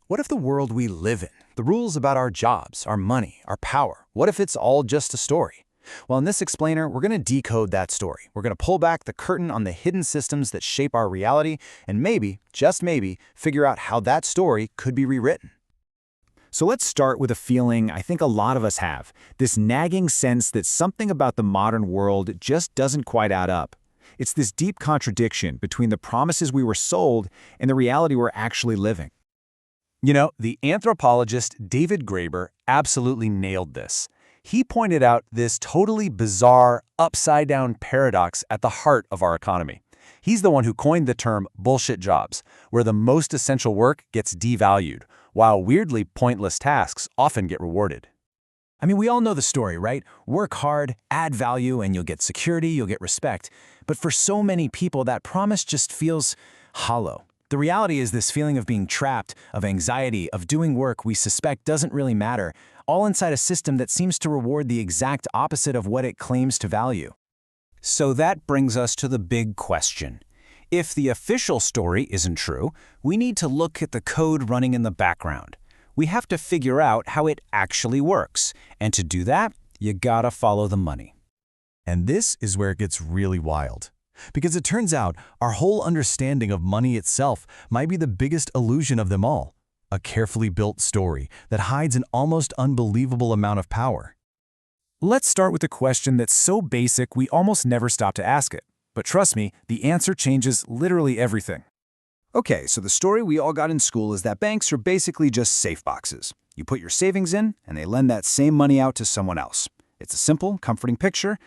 What if the world we live in, the rules about our jobs, our money, our power, what if it's all just a story? Well, in this explainer, we're going to decode that story. We're going to pull back the curtain on the hidden systems that shape our reality and maybe, just maybe, figure out how that story could be rewritten. So let's start with a feeling I think a lot of us have, this nagging sense that something about the modern world just doesn't quite add up. It's this deep contradiction between the promises we were sold and the reality we're actually living. You know, the anthropologist David Graeber absolutely nailed this. He pointed out this totally bizarre, upside-down paradox at the heart of our economy. He's the one who coined the term bullshit jobs, where the most essential work gets devalued, while weirdly pointless tasks often get rewarded. I mean, we all know the story, right? Work hard, add value, and you'll get security, you'll get respect. But for so many people, that promise just feels hollow. The reality is this feeling of being trapped, of anxiety, of doing work we suspect doesn't really matter, all inside a system that seems to reward the exact opposite of what it claims to value. So that brings us to the big question. If the official story isn't true, we need to look at the code running in the background. We have to figure out how it actually works. And to do that, you gotta follow the money. And this is where it gets really wild. Because it turns out our whole understanding of money itself might be the biggest illusion of them all. A carefully built story that hides an almost unbelievable amount of power. Let's start with a question that's so basic we almost never stop to ask it. But trust me, the answer changes literally everything. Okay, so the story we all got in school is that banks are basically just safe boxes. You put your savings in, and they lend that same money out to someone else. It's a simple, comforting picture,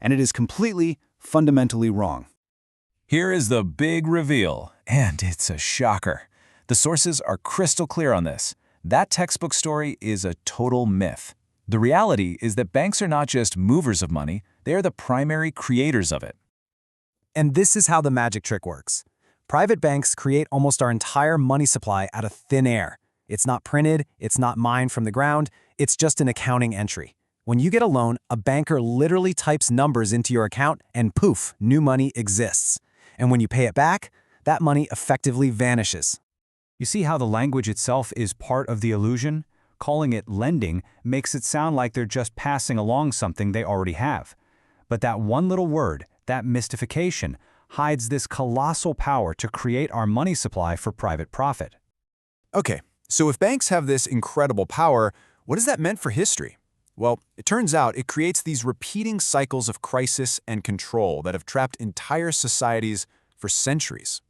and it is completely, fundamentally wrong. Here is the big reveal, and it's a shocker. The sources are crystal clear on this. That textbook story is a total myth. The reality is that banks are not just movers of money, they are the primary creators of it. And this is how the magic trick works. Private banks create almost our entire money supply out of thin air. It's not printed, it's not mined from the ground, it's just an accounting entry. When you get a loan, a banker literally types numbers into your account and poof, new money exists. And when you pay it back, that money effectively vanishes. You see how the language itself is part of the illusion? Calling it lending makes it sound like they're just passing along something they already have. But that one little word, that mystification, hides this colossal power to create our money supply for private profit. Okay, so if banks have this incredible power, what has that meant for history? Well, it turns out it creates these repeating cycles of crisis and control that have trapped entire societies for centuries.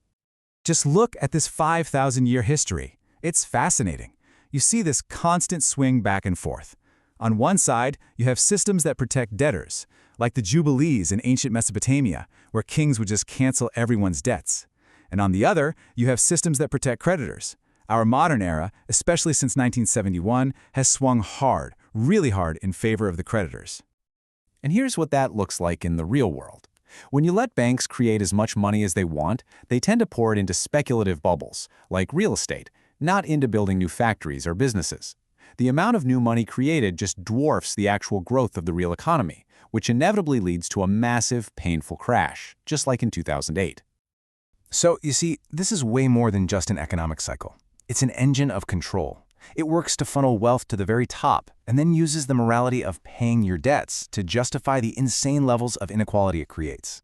Just look at this 5,000-year history. It's fascinating. You see this constant swing back and forth. On one side, you have systems that protect debtors, like the Jubilees in ancient Mesopotamia, where kings would just cancel everyone's debts. And on the other, you have systems that protect creditors. Our modern era, especially since 1971, has swung hard, really hard in favor of the creditors. And here's what that looks like in the real world. When you let banks create as much money as they want, they tend to pour it into speculative bubbles, like real estate, not into building new factories or businesses. The amount of new money created just dwarfs the actual growth of the real economy, which inevitably leads to a massive, painful crash, just like in 2008. So, you see, this is way more than just an economic cycle. It's an engine of control. It works to funnel wealth to the very top, and then uses the morality of paying your debts to justify the insane levels of inequality it creates.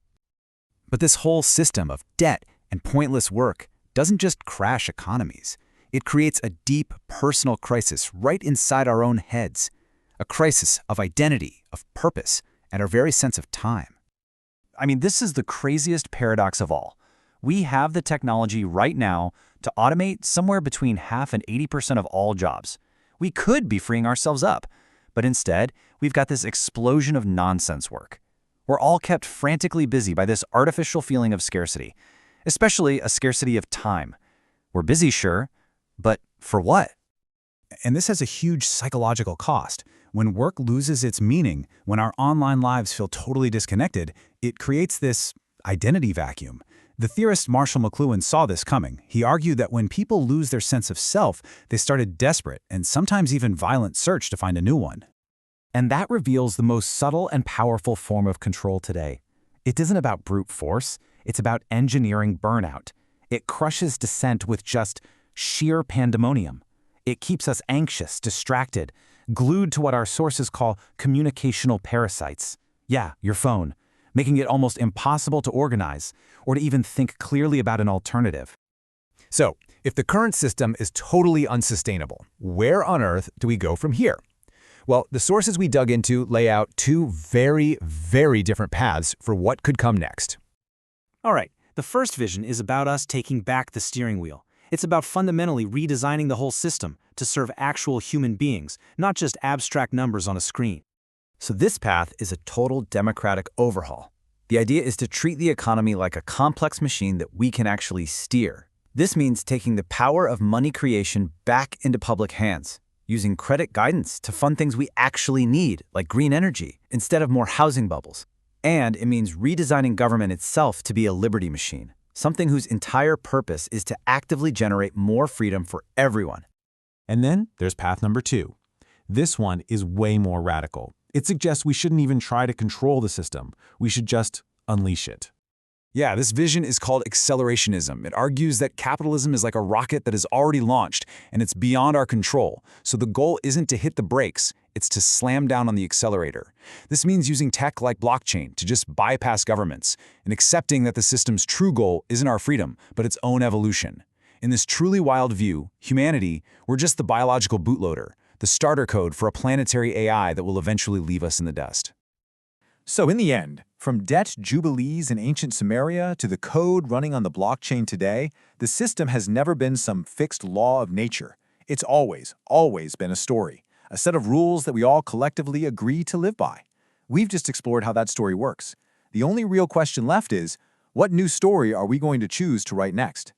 But this whole system of debt and pointless work doesn't just crash economies. It creates a deep personal crisis right inside our own heads, a crisis of identity, of purpose, and our very sense of time. I mean, this is the craziest paradox of all. We have the technology right now to automate somewhere between half and 80% of all jobs. We could be freeing ourselves up, but instead, we've got this explosion of nonsense work. We're all kept frantically busy by this artificial feeling of scarcity, especially a scarcity of time. We're busy, sure, but for what? And this has a huge psychological cost. When work loses its meaning, when our online lives feel totally disconnected, it creates this identity vacuum. The theorist Marshall McLuhan saw this coming. He argued that when people lose their sense of self, they start a desperate and sometimes even violent search to find a new one. And that reveals the most subtle and powerful form of control today. It isn't about brute force, it's about engineering burnout. It crushes dissent with just sheer pandemonium. It keeps us anxious, distracted, glued to what our sources call communicational parasites. Yeah, your phone, making it almost impossible to organize or to even think clearly about an alternative. So, if the current system is totally unsustainable, where on earth do we go from here? Well, the sources we dug into lay out two very, very different paths for what could come next. All right, the first vision is about us taking back the steering wheel. It's about fundamentally redesigning the whole system to serve actual human beings, not just abstract numbers on a screen. So this path is a total democratic overhaul. The idea is to treat the economy like a complex machine that we can actually steer. This means taking the power of money creation back into public hands, using credit guidance to fund things we actually need, like green energy, instead of more housing bubbles. And it means redesigning government itself to be a liberty machine, something whose entire purpose is to actively generate more freedom for everyone. And then there's path number 2. This one is way more radical. It suggests we shouldn't even try to control the system. We should just unleash it. Yeah, this vision is called accelerationism. It argues that capitalism is like a rocket that is already launched and it's beyond our control. So the goal isn't to hit the brakes, it's to slam down on the accelerator. This means using tech like blockchain to just bypass governments and accepting that the system's true goal isn't our freedom, but its own evolution. In this truly wild view, humanity, we're just the biological bootloader, the starter code for a planetary AI that will eventually leave us in the dust. So in the end, from debt jubilees in ancient Sumeria to the code running on the blockchain today, the system has never been some fixed law of nature. It's always been a story, a set of rules that we all collectively agree to live by. We've just explored how that story works. The only real question left is, what new story are we going to choose to write next?